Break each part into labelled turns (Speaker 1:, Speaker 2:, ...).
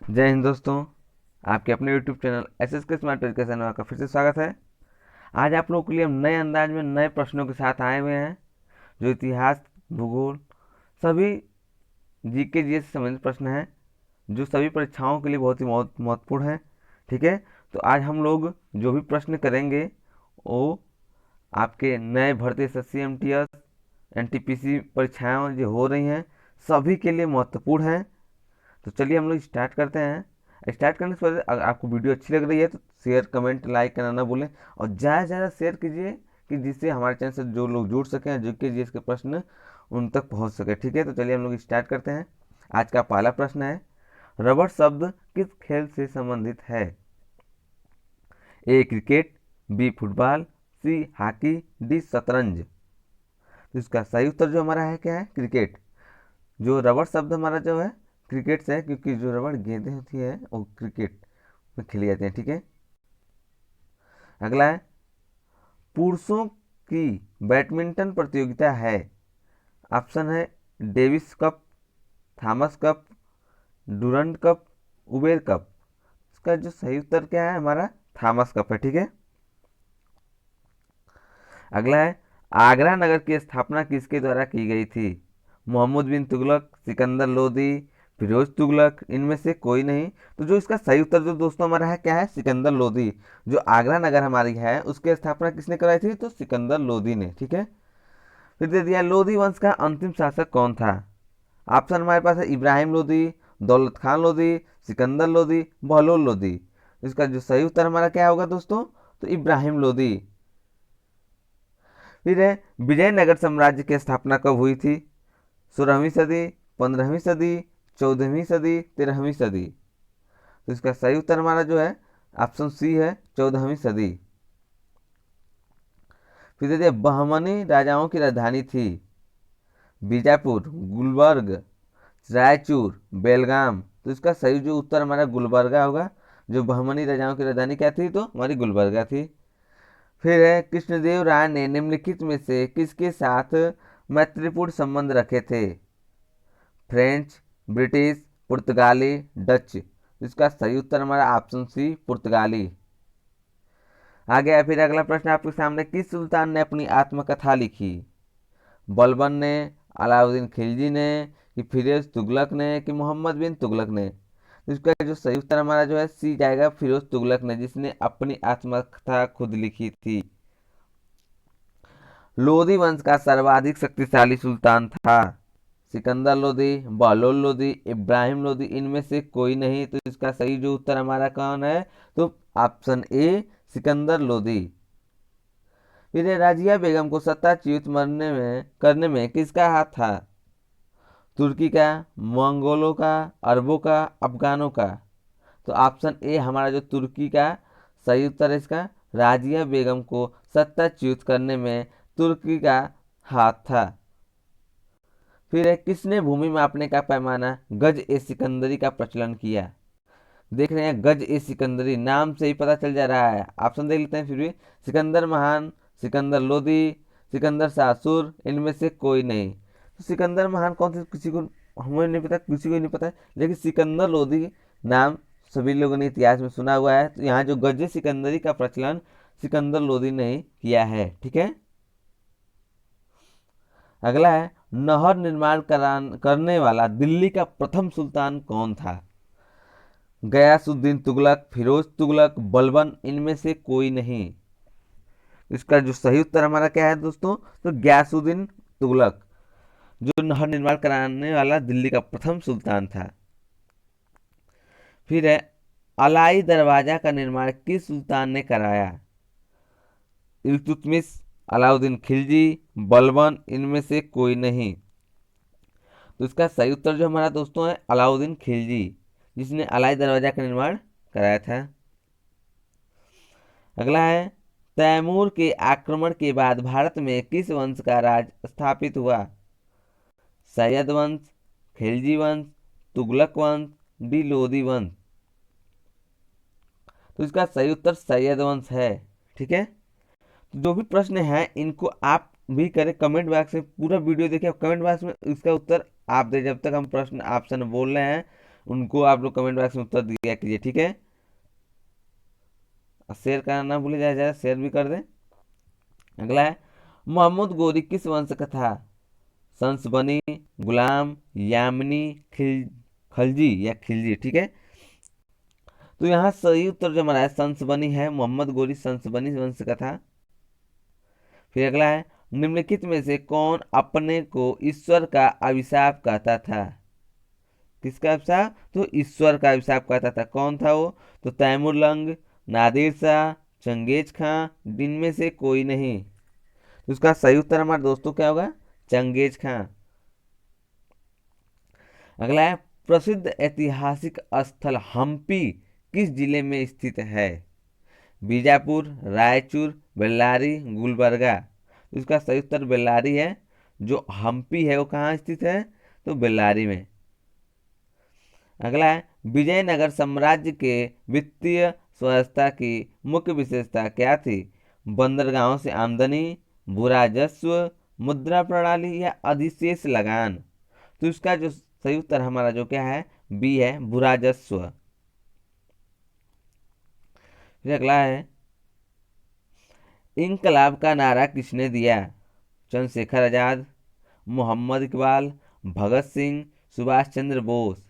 Speaker 1: जय हिंद दोस्तों। आपके अपने YouTube channel SSK smart education में आपका फिर से स्वागत है। आज आप लोगों के लिए हम नए अंदाज में नए प्रश्नों के साथ आए हुए हैं, जो इतिहास, भूगोल, सभी जीके जीएस से संबंधित प्रश्न हैं, जो सभी परीक्षाओं के लिए बहुत ही महत्वपूर्ण हैं। ठीक है, तो आज हम लोग जो भी प्रश्न करेंगे वो आपके नए भर्ती SSC MTS NTPC परीक्षाएँ जो हो रही हैं सभी के लिए महत्वपूर्ण हैं। तो चलिए हम लोग स्टार्ट करते हैं। स्टार्ट करने से पहले अगर आपको वीडियो अच्छी लग रही है तो शेयर कमेंट लाइक करना ना भूलें, और ज़्यादा से ज़्यादा शेयर कीजिए कि जिससे हमारे चैनल से जो लोग जुड़ सकें, जो कि जिसके प्रश्न उन तक पहुंच सके। ठीक है, तो चलिए हम लोग स्टार्ट करते हैं। आज का पहला प्रश्न है, रबड़ शब्द किस खेल से संबंधित है? A cricket, B football, C hockey, D शतरंज। तो इसका सही उत्तर जो हमारा है क्या है? क्रिकेट। जो रबड़ शब्द हमारा जो है क्रिकेट से है, क्योंकि जो रबड़ गेंदें होती है वो क्रिकेट में खेली जाती हैं। ठीक है, अगला है, पुरुषों की बैडमिंटन प्रतियोगिता है। ऑप्शन है Davis cup, Thomas cup, Durand cup, Uber cup. इसका जो सही उत्तर क्या है हमारा? थॉमस कप है। ठीक है, अगला है, आगरा नगर की स्थापना किसके द्वारा की गई थी? मोहम्मद बिन तुगलक, सिकंदर लोदी, फिरोज तुगलक, इनमें से कोई नहीं। तो जो इसका सही उत्तर जो दोस्तों हमारा है क्या है? सिकंदर लोदी। जो आगरा नगर हमारी है उसकी स्थापना किसने कराई थी? तो सिकंदर लोदी ने। ठीक है, फिर दे दिया, लोदी वंश का अंतिम शासक कौन था? ऑप्शन हमारे पास है इब्राहिम लोदी, दौलत खान लोदी, सिकंदर लोदी, बहलोल लोदी। इसका जो सही उत्तर हमारा क्या होगा दोस्तों? तो इब्राहिम लोदी। फिर है, विजयनगर साम्राज्य की स्थापना कब हुई थी? 16वीं सदी, 15वीं सदी, 14वीं सदी, 13वीं सदी। तो इसका सही उत्तर हमारा जो है ऑप्शन सी है, 14वीं सदी। फिर देखिए, बहमनी राजाओं की राजधानी थी। बीजापुर, गुलबर्ग, रायचूर, बेलगाम। तो इसका सही जो उत्तर हमारा गुलबर्गा होगा। जो बहमनी राजाओं की राजधानी क्या थी? तो हमारी गुलबर्गा थी। फिर है, कृष्णदेव राय ने निम्नलिखित में से किसके साथ मैत्रीपूर्ण संबंध रखे थे? फ्रेंच, ब्रिटिश, पुर्तगाली, डच। इसका सही उत्तर हमारा ऑप्शन सी, पुर्तगाली। आ गया फिर अगला प्रश्न आपके सामने, किस सुल्तान ने अपनी आत्मकथा लिखी? बलबन ने, अलाउद्दीन खिलजी ने, कि फिरोज तुगलक ने, कि मोहम्मद बिन तुगलक ने। तो इसका जो सही उत्तर हमारा जो है सी जाएगा, फिरोज तुगलक ने, जिसने अपनी आत्मकथा खुद लिखी थी। लोदी वंश का सर्वाधिक शक्तिशाली सुल्तान था। सिकंदर लोदी, बहलोल लोदी, इब्राहिम लोदी, इनमें से कोई नहीं। तो इसका सही जो उत्तर हमारा कौन है? तो ऑप्शन ए, सिकंदर लोदी। फिर राजिया बेगम को सत्ताच्युत करने में किसका हाथ था? तुर्की का, मंगोलों का, अरबों का, अफगानों का। तो ऑप्शन ए हमारा जो तुर्की का सही उत्तर है इसका। राजिया बेगम को सत्ताच्युत करने में तुर्की का हाथ था। फिर है, किसने भूमि मापने का पैमाना गज ए सिकंदरी का प्रचलन किया? देख रहे हैं, गज ए सिकंदरी नाम से ही पता चल जा रहा है। ऑप्शन देख लेते हैं फिर भी, सिकंदर महान, सिकंदर लोदी, सिकंदर सासुर, इनमें से कोई नहीं। तो सिकंदर महान कौन थे किसी को हमें नहीं पता, किसी को नहीं पता है, लेकिन सिकंदर लोदी नाम सभी लोगों ने इतिहास में सुना हुआ है। तो यहाँ जो गज ए सिकंदरी का प्रचलन सिकंदर लोदी ने ही किया है। ठीक है, अगला है, नहर निर्माण करने वाला दिल्ली का प्रथम सुल्तान कौन था? गयासुद्दीन तुगलक, फिरोज तुगलक, बलबन, इनमें से कोई नहीं। इसका जो सही उत्तर हमारा क्या है दोस्तों? तो गयासुद्दीन तुगलक, जो नहर निर्माण कराने वाला दिल्ली का प्रथम सुल्तान था। फिर है, अलाई दरवाजा का निर्माण किस सुल्तान ने कराया? इल्तुतमिश, अलाउद्दीन खिलजी, बलबन, इनमें से कोई नहीं। तो इसका सही उत्तर जो हमारा दोस्तों है अलाउद्दीन खिलजी, जिसने अलाई दरवाजा का निर्माण कराया था। अगला है, तैमूर के आक्रमण के बाद भारत में किस वंश का राज स्थापित हुआ? सैयद वंश, खिलजी वंश, तुगलक वंश, डी लोदी वंश। तो इसका सही उत्तर सैयद वंश है। ठीक है, तो जो भी प्रश्न है इनको आप भी करें कमेंट बॉक्स में, पूरा वीडियो देखिए, कमेंट बॉक्स में इसका उत्तर आप दे। जब तक हम प्रश्न ऑप्शन बोल रहे हैं उनको आप लोग कमेंट बॉक्स में उत्तर दिया कीजिए, ठीक है। शेयर करना ना भूले, जाए शेयर भी कर दें। अगला है, मोहम्मद गोरी किस वंश का था? संसबनी, गुलाम, यामिनी, खलजी या खिलजी, ठीक है। तो यहाँ सही उत्तर जो हमारा है संसबनी है, मोहम्मद गोरी संसबनी वंश का था। फिर अगला है, निम्नलिखित में से कौन अपने को ईश्वर का अभिशाप कहता था? किसका अभिशाप? तो ईश्वर का अभिशाप कहता था। कौन था वो? तो तैमुरलंग, नादिर शाह, चंगेज खां, दिन में से कोई नहीं। तो इसका सही उत्तर हमारे दोस्तों क्या होगा? चंगेज खां। अगला है, प्रसिद्ध ऐतिहासिक स्थल हम्पी किस जिले में स्थित है? बीजापुर, रायचूर, बेल्लारी, गुलबर्गा। तो इसका सही उत्तर बेल्लारी है। जो हम्पी है वो कहाँ स्थित है? तो बेल्लारी में। अगला है, विजयनगर साम्राज्य के वित्तीय स्वायत्तता की मुख्य विशेषता क्या थी? बंदरगाहों से आमदनी, भूराजस्व, मुद्रा प्रणाली या अधिशेष लगान। तो इसका जो सही उत्तर हमारा जो क्या है? बी है, भूराजस्व। फिर अगला है, इनकलाब का नारा किसने दिया? चंद्रशेखर आजाद, मोहम्मद इकबाल, भगत सिंह, सुभाष चंद्र बोस।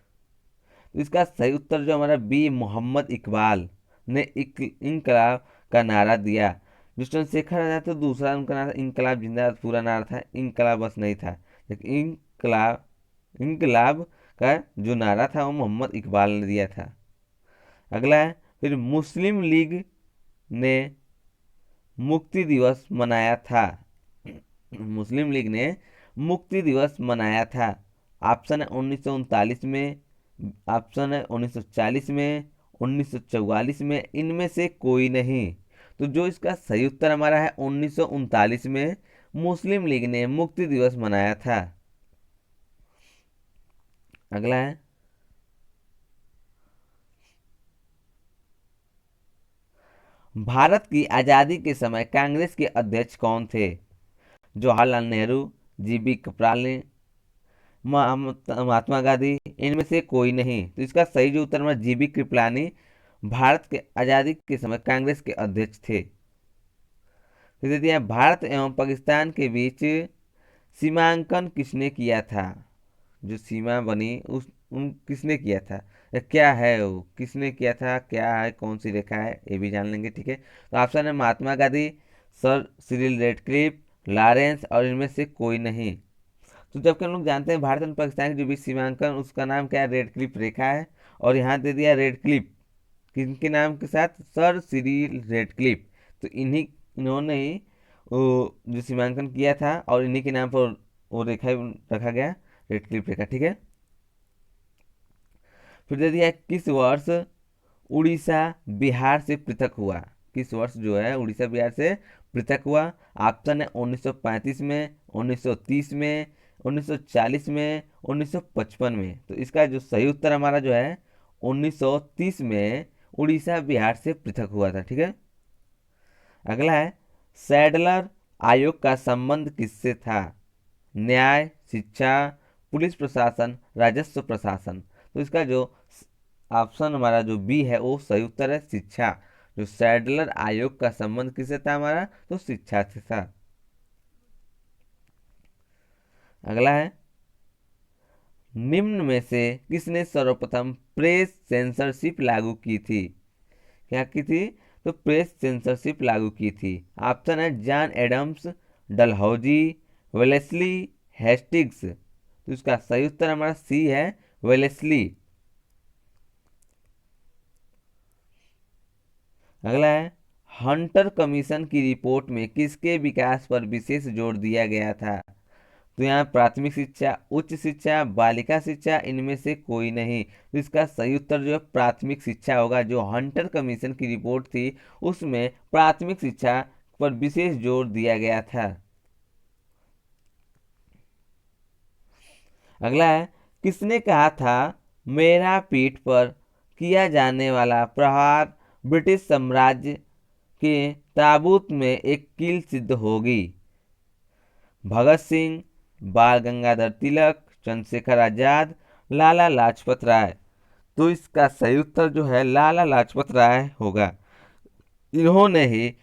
Speaker 1: तो इसका सही उत्तर जो हमारा बी, मोहम्मद इकबाल ने इनकलाब का नारा दिया। जो चंद्रशेखर आजाद था दूसरा उनका नारा इनकलाब जिंदाबाद पूरा नारा था, इनकलाब बस नहीं था। लेकिन इनकलाब का जो नारा था वो मोहम्मद इकबाल ने दिया था। अगला है, फिर मुस्लिम लीग ने मुक्ति दिवस मनाया था। मुस्लिम लीग ने मुक्ति दिवस मनाया था। ऑप्शन है 1939 में, ऑप्शन है 1940 में, 1944 में, इनमें से कोई नहीं। तो जो इसका सही उत्तर हमारा है 1939 में मुस्लिम लीग ने मुक्ति दिवस मनाया था। अगला है, भारत की आज़ादी के समय कांग्रेस के अध्यक्ष कौन थे? जवाहरलाल नेहरू, जीबी कृपलानी, महात्मा गांधी, इनमें से कोई नहीं। तो इसका सही जो उत्तर हमारा जीबी कृपलानी भारत के आज़ादी के समय कांग्रेस के अध्यक्ष थे। फिर दे दिया, भारत एवं पाकिस्तान के बीच सीमांकन किसने किया था? जो सीमा बनी उन किसने किया था? या क्या है वो, किसने किया था, क्या है, कौन सी रेखा है, ये भी जान लेंगे, ठीक है। तो ऑप्शन है Mahatma Gandhi, sir Cyril Radcliffe, Lawrence और इनमें से कोई नहीं। तो जबकि हम लोग जानते हैं भारत और पाकिस्तान के जो बीच सीमांकन उसका नाम क्या है? रेड क्लिफ रेखा है। और यहाँ दे दिया रेड क्लिफ किनके नाम के साथ? Sir Cyril red Cliff. तो इन्होंने ही वो जो सीमांकन किया था और इन्हीं के नाम पर वो रेखा रखा गया, रेड क्लिफ रेखा, ठीक है। फिर दे दिया, किस वर्ष उड़ीसा बिहार से पृथक हुआ? किस वर्ष जो है उड़ीसा बिहार से पृथक हुआ? ऑप्शन है 1935 में, 1930 में, 1940 में, 1955 में। तो इसका जो सही उत्तर हमारा जो है 1930 में उड़ीसा बिहार से पृथक हुआ था, ठीक है। अगला है, सैडलर आयोग का संबंध किससे था? न्याय, शिक्षा, पुलिस प्रशासन, राजस्व प्रशासन। तो इसका जो ऑप्शन हमारा जो बी है वो सही उत्तर है, शिक्षा। जो सैडलर आयोग का संबंध किससे था हमारा? तो शिक्षा से था। अगला है, निम्न में से किसने सर्वप्रथम प्रेस सेंसरशिप लागू की थी? क्या की थी? तो प्रेस सेंसरशिप लागू की थी। ऑप्शन है जॉन एडम्स, डलहौजी, वेलेस्ली, हेस्टिग्स। तो इसका सही उत्तर हमारा सी है, वेलेस्ली। अगला है, हंटर कमीशन की रिपोर्ट में किसके विकास पर विशेष जोर दिया गया था? तो यहाँ प्राथमिक शिक्षा, उच्च शिक्षा, बालिका शिक्षा, इनमें से कोई नहीं। तो इसका सही उत्तर जो है प्राथमिक शिक्षा होगा। जो हंटर कमीशन की रिपोर्ट थी उसमें प्राथमिक शिक्षा पर विशेष जोर दिया गया था। अगला है, किसने कहा था मेरा पीठ पर किया जाने वाला प्रहार ब्रिटिश साम्राज्य के ताबूत में एक कील सिद्ध होगी? भगत सिंह, बाल गंगाधर तिलक, चंद्रशेखर आजाद, लाला लाजपत राय। तो इसका सही उत्तर जो है लाला लाजपत राय होगा। इन्होंने ही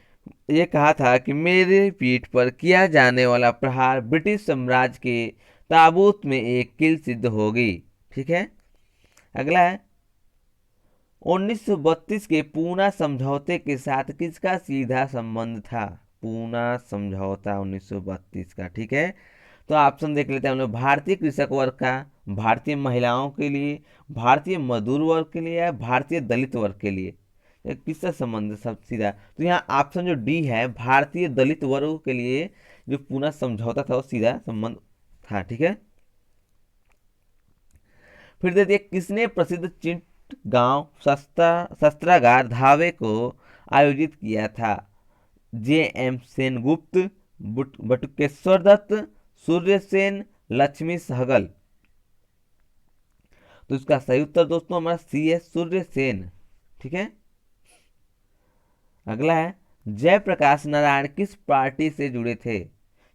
Speaker 1: ये कहा था कि मेरी पीठ पर किया जाने वाला प्रहार ब्रिटिश साम्राज्य के ताबूत में एक कील सिद्ध होगी। ठीक है, अगला है 1932 के पूना समझौते के साथ किसका सीधा संबंध था? पूना समझौता 1932 का। ठीक है, तो ऑप्शन देख लेते हैं हम लोग। भारतीय कृषक वर्ग का, भारतीय महिलाओं के लिए, भारतीय मजदूर वर्ग के लिए, या भारतीय दलित वर्ग के लिए? किसका संबंध सब सीधा? तो यहाँ ऑप्शन जो डी है, भारतीय दलित वर्ग के लिए जो पूना समझौता था वो सीधा संबंध था। ठीक है, फिर दे दिए किसने प्रसिद्ध चिटगांव शस्त्रागार धावे को आयोजित किया था? जे.एम. सेनगुप्त, बटुकेश्वर दत्त, सूर्य सेन, लक्ष्मी सहगल? तो इसका सही उत्तर दोस्तों हमारा सी है, सूर्य सेन। ठीक है, अगला है जयप्रकाश नारायण किस पार्टी से जुड़े थे?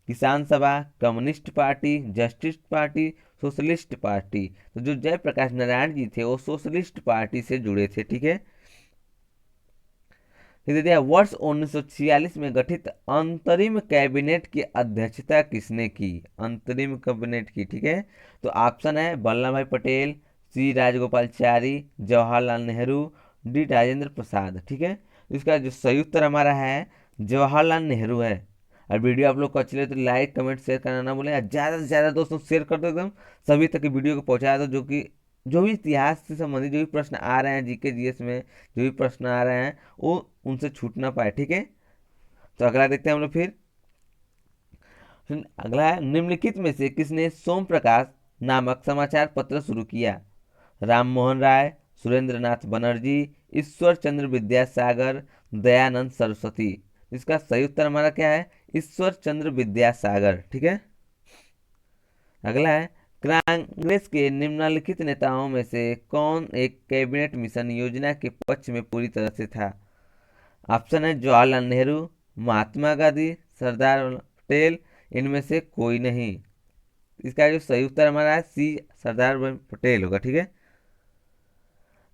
Speaker 1: किसान सभा, communist party, justice party, socialist party? तो जो जयप्रकाश नारायण जी थे वो सोशलिस्ट पार्टी से जुड़े थे। ठीक है, वर्ष 1946 में गठित अंतरिम कैबिनेट की अध्यक्षता किसने की? अंतरिम कैबिनेट की। ठीक है, तो ऑप्शन है वल्लभ भाई पटेल, सी राजगोपालचारी, जवाहरलाल नेहरू, डी राजेंद्र प्रसाद? ठीक है, इसका जो सही उत्तर हमारा है जवाहरलाल नेहरू है। और वीडियो आप लोग को अच्छी लगे तो लाइक कमेंट शेयर करना ना भूलें, ज़्यादा से ज़्यादा दोस्तों शेयर कर दो, एकदम सभी तक वीडियो को पहुंचा दो। जो कि जो भी इतिहास से संबंधित जो भी प्रश्न आ रहे हैं, जीके जीएस में जो भी प्रश्न आ रहे हैं वो उनसे छूट ना पाए। ठीक है, तो अगला देखते हैं हम लोग। फिर अगला है निम्नलिखित में से किसने सोम प्रकाश नामक समाचार पत्र शुरू किया? राम मोहन राय, सुरेंद्र नाथ बनर्जी, ईश्वर चंद्र विद्यासागर, दयानंद सरस्वती? इसका सही उत्तर हमारा क्या है? ईश्वर चंद्र विद्यासागर। ठीक है, अगला है कांग्रेस के निम्नलिखित नेताओं में से कौन एक कैबिनेट मिशन योजना के पक्ष में पूरी तरह से था? ऑप्शन है जवाहरलाल नेहरू, महात्मा गांधी, सरदार पटेल, इनमें से कोई नहीं? इसका जो सही उत्तर हमारा है सी, सरदार पटेल होगा। ठीक है,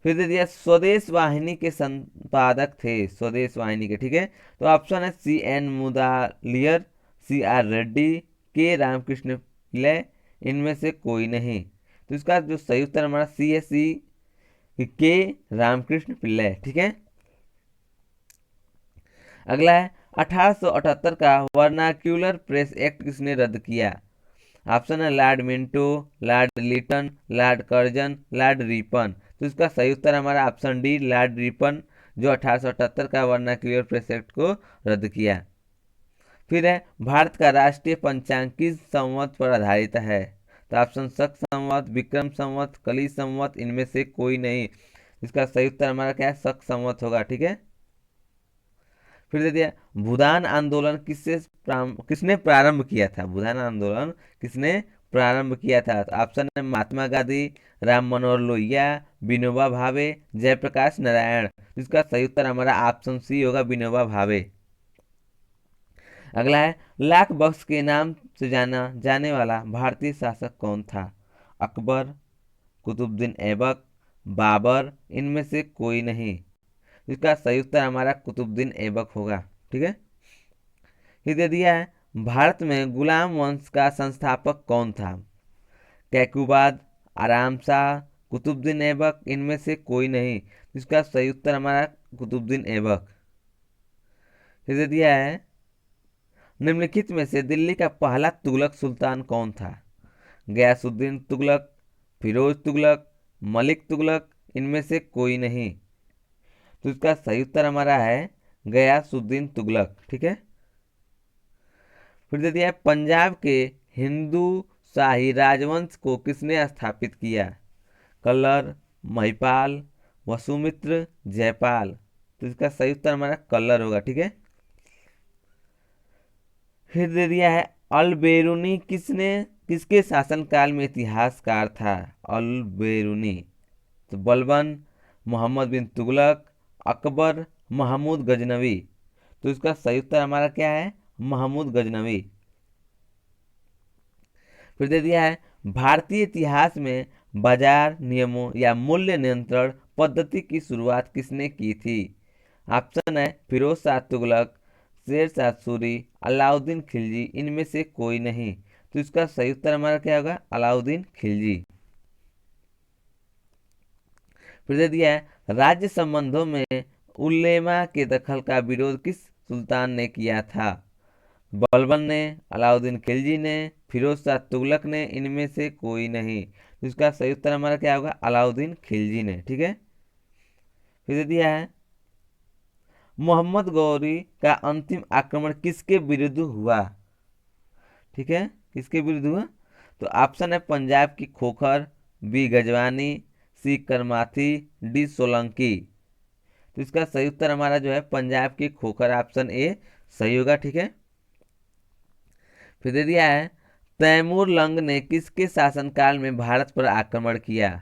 Speaker 1: फिर दे दिया स्वदेश वाहिनी के संपादक थे, स्वदेश वाहिनी के। ठीक है, तो ऑप्शन है C N Mudaliar, C R Reddy, K Ramakrishna Pillai, इनमें से कोई नहीं? तो इसका जो सही उत्तर हमारा सी है, सी के रामकृष्ण पिल्लै। ठीक है, अगला है 1878 का वर्नाक्यूलर प्रेस एक्ट किसने रद्द किया? ऑप्शन है Lord Minto, Lord Lytton, Lord Curzon, Lord Ripon? तो इसका सही उत्तर हमारा ऑप्शन डी, लॉर्ड रिपन, जो 1878 का वर्नाक्यूलर प्रेस एक्ट को रद्द किया। फिर है भारत का राष्ट्रीय पंचांग किस संवत पर आधारित है? तो ऑप्शन शक संवत, विक्रम संवत, कली संवत, इनमें से कोई नहीं? इसका सही उत्तर हमारा क्या है? शक संवत होगा। ठीक है, फिर दे दिया भूदान आंदोलन किसने प्रारंभ किया था? भूदान आंदोलन किसने प्रारंभ किया था? तो ऑप्शन है महात्मा गांधी, राम मनोहर लोहिया, विनोबा भावे, जयप्रकाश नारायण? इसका सही उत्तर हमारा ऑप्शन सी होगा, विनोबा भावे। अगला है लाख बख्श के नाम से जाना जाने वाला भारतीय शासक कौन था? अकबर, कुतुबुद्दीन ऐबक, बाबर, इनमें से कोई नहीं? इसका सही उत्तर हमारा कुतुबुद्दीन ऐबक होगा। ठीक है, ये दे दिया है भारत में गुलाम वंश का संस्थापक कौन था? कैकुबाद, आराम शाह, कुतुबुद्दीन ऐबक, इनमें से कोई नहीं? इसका सही उत्तर हमारा कुतुबुद्दीन ऐबक। ये दे दिया है निम्नलिखित में से दिल्ली का पहला तुगलक सुल्तान कौन था? गयासुद्दीन तुगलक, फिरोज तुगलक, मलिक तुगलक, इनमें से कोई नहीं? तो इसका सही उत्तर हमारा है गयासुद्दीन तुगलक। ठीक है, फिर दे दिया है पंजाब के हिंदू शाही राजवंश को किसने स्थापित किया? कल्लर, महिपाल, वसुमित्र, जयपाल? तो इसका सही उत्तर हमारा कल्लर होगा। ठीक है, फिर दे दिया है अल-बेरूनी किसके शासनकाल में इतिहासकार था? अल-बेरूनी तो बलबन, मोहम्मद बिन तुगलक, अकबर, महमूद गजनवी? तो इसका सही उत्तर हमारा क्या है? महमूद गजनवी। फिर दे दिया है भारतीय इतिहास में बाजार नियमों या मूल्य नियंत्रण पद्धति की शुरुआत किसने की थी? ऑप्शन है फिरोज शाह तुगलक, शेर शाह सूरी, अलाउद्दीन खिलजी, इनमें से कोई नहीं। तो इसका सही उत्तर हमारा क्या होगा? अलाउद्दीन खिलजी। फिर दे दिया है राज्य संबंधों में उलेमा के दखल का विरोध किस सुल्तान ने किया था? बलबन ने, अलाउद्दीन खिलजी ने, फिरोज शाह तुगलक ने, इनमें से कोई नहीं। तो इसका सही उत्तर हमारा क्या होगा? अलाउद्दीन खिलजी ने। ठीक है। फिर दे दिया है मोहम्मद गौरी का अंतिम आक्रमण किसके विरुद्ध हुआ? ठीक है, किसके विरुद्ध हुआ? तो ऑप्शन है पंजाब की खोखर, बी गजवानी, सी करमाथी, डी सोलंकी। तो इसका सही उत्तर हमारा जो है पंजाब की खोखर, ऑप्शन ए सही होगा। ठीक है। फिर दे दिया है तैमूर लंग ने किसके शासनकाल में भारत पर आक्रमण किया?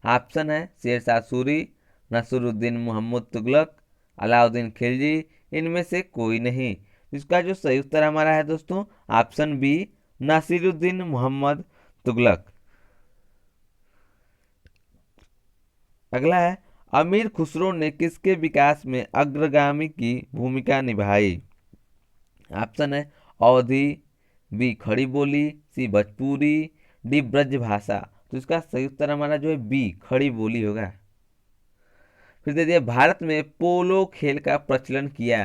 Speaker 1: ऑप्शन है शेर शाह सूरी, नसरुद्दीन मोहम्मद तुगलक, अलाउद्दीन खिलजी, इनमें से कोई नहीं। इसका जो सही उत्तर हमारा है दोस्तों ऑप्शन बी नासिरुद्दीन मोहम्मद तुगलक। अगला है अमीर खुसरो ने किसके विकास में अग्रगामी की भूमिका निभाई? ऑप्शन है अवधी, बी खड़ी बोली, सी भोजपुरी, डी ब्रज भाषा। तो इसका सही उत्तर हमारा जो है बी खड़ी बोली होगा। फिर दे दिया भारत में पोलो खेल का प्रचलन किया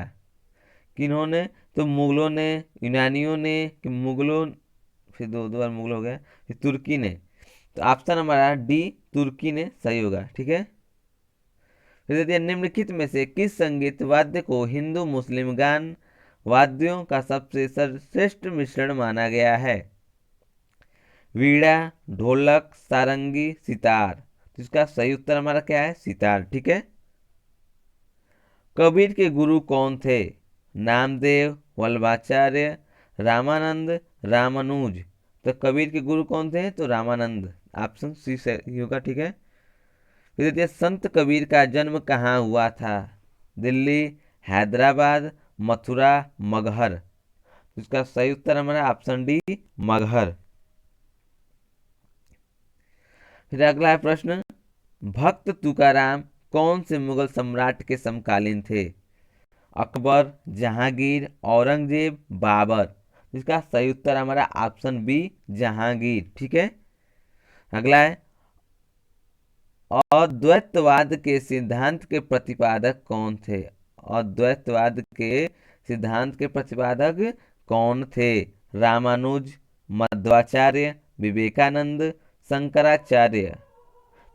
Speaker 1: किन्होंने? तो मुगलों ने, यूनानियों ने, कि मुगलों, फिर दो बार मुगल हो गया, फिर तुर्की ने। तो ऑप्शन हमारा डी तुर्की ने सही होगा। ठीक है। फिर दे दिया निम्नलिखित में से किस संगीत वाद्य को हिंदू मुस्लिम गान वाद्यों का सबसे सर्वश्रेष्ठ मिश्रण माना गया है? वीणा, ढोलक, सारंगी, सितार। तो इसका सही उत्तर हमारा क्या है? सितार। ठीक है। कबीर के गुरु कौन थे? नामदेव, वल्लभाचार्य, रामानंद, रामानुज। तो कबीर के गुरु कौन थे? तो रामानंद, ऑप्शन सी सही होगा। ठीक है। फिर देखिए संत कबीर का जन्म कहाँ हुआ था? दिल्ली, हैदराबाद, मथुरा, मगहर। इसका सही उत्तर हमारा ऑप्शन डी मगहर। फिर अगला है प्रश्न भक्त तुकाराम कौन से मुगल सम्राट के समकालीन थे? अकबर, जहांगीर, औरंगजेब, बाबर। इसका सही उत्तर हमारा ऑप्शन बी जहांगीर। ठीक है। अगला है अद्वैतवाद के सिद्धांत के प्रतिपादक कौन थे? अद्वैतवाद के सिद्धांत के प्रतिपादक कौन थे? रामानुज, मध्वाचार्य, विवेकानंद, शंकराचार्य।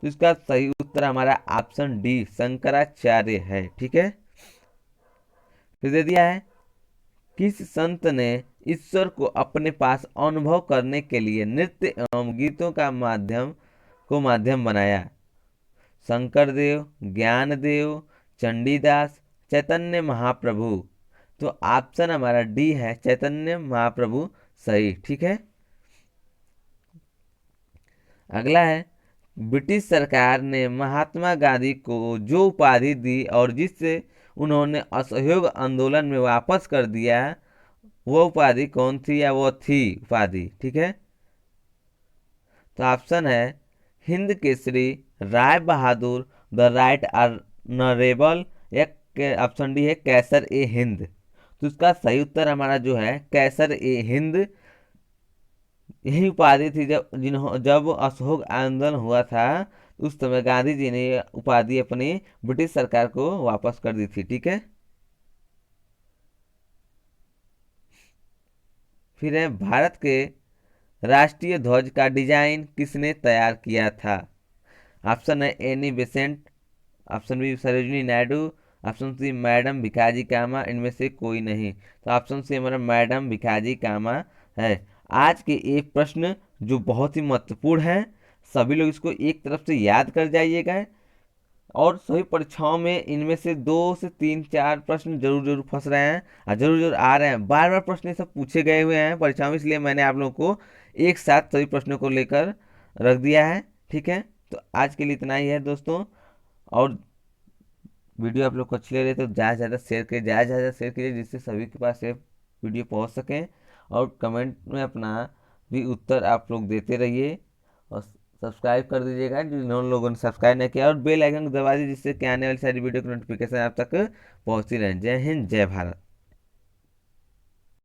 Speaker 1: तो इसका सही उत्तर हमारा ऑप्शन डी शंकराचार्य है। ठीक है। फिर दे दिया है किस संत ने ईश्वर को अपने पास अनुभव करने के लिए नृत्य एवं गीतों का माध्यम बनाया? शंकरदेव, ज्ञानदेव, चंडीदास, चैतन्य महाप्रभु। तो ऑप्शन हमारा डी है चैतन्य महाप्रभु सही। ठीक है। अगला है ब्रिटिश सरकार ने महात्मा गांधी को जो उपाधि दी और जिससे उन्होंने असहयोग आंदोलन में वापस कर दिया वो उपाधि कौन थी या वो थी उपाधि? ठीक है। तो ऑप्शन है Hind Kesari, Rai Bahadur, the right honourable, या ऑप्शन डी है कैसर ए हिंद। तो इसका सही उत्तर हमारा जो है कैसर ए हिंद। यही उपाधि थी जब असहयोग आंदोलन हुआ था उस समय गांधी जी ने उपाधि अपनी ब्रिटिश सरकार को वापस कर दी थी। ठीक है। फिर है भारत के राष्ट्रीय ध्वज का डिजाइन किसने तैयार किया था? ऑप्शन है Annie Besant, option B Sarojini Naidu, option C madam Bhikaji Cama, इनमें से कोई नहीं। तो ऑप्शन सी हमारा मैडम भिखाजी कामा है। आज के ये प्रश्न जो बहुत ही महत्वपूर्ण है, सभी लोग इसको एक तरफ से याद कर जाइएगा और सभी परीक्षाओं में इनमें से 2 से 3 4 प्रश्न जरूर जरूर फंस रहे हैं और जरूर जरूर आ रहे हैं। बार बार प्रश्न सब पूछे गए हुए हैं परीक्षाओं में, इसलिए मैंने आप लोगों को एक साथ सभी प्रश्नों को लेकर रख दिया है। ठीक है। तो आज के लिए इतना ही है दोस्तों। और वीडियो आप लोग को अच्छी लग रही है तो ज़्यादा से ज़्यादा शेयर करिए, ज़्यादा से ज़्यादा शेयर कीजिए जिससे सभी के पास ये वीडियो पहुंच सकें। और कमेंट में अपना भी उत्तर आप लोग देते रहिए और सब्सक्राइब कर दीजिएगा जिन लोगों ने सब्सक्राइब नहीं किया, और बेल आइकन को दबा दीजिए जिससे कि आने वाली सारी वीडियो की नोटिफिकेशन आप तक पहुँचती रहे। जय हिंद, जय भारत।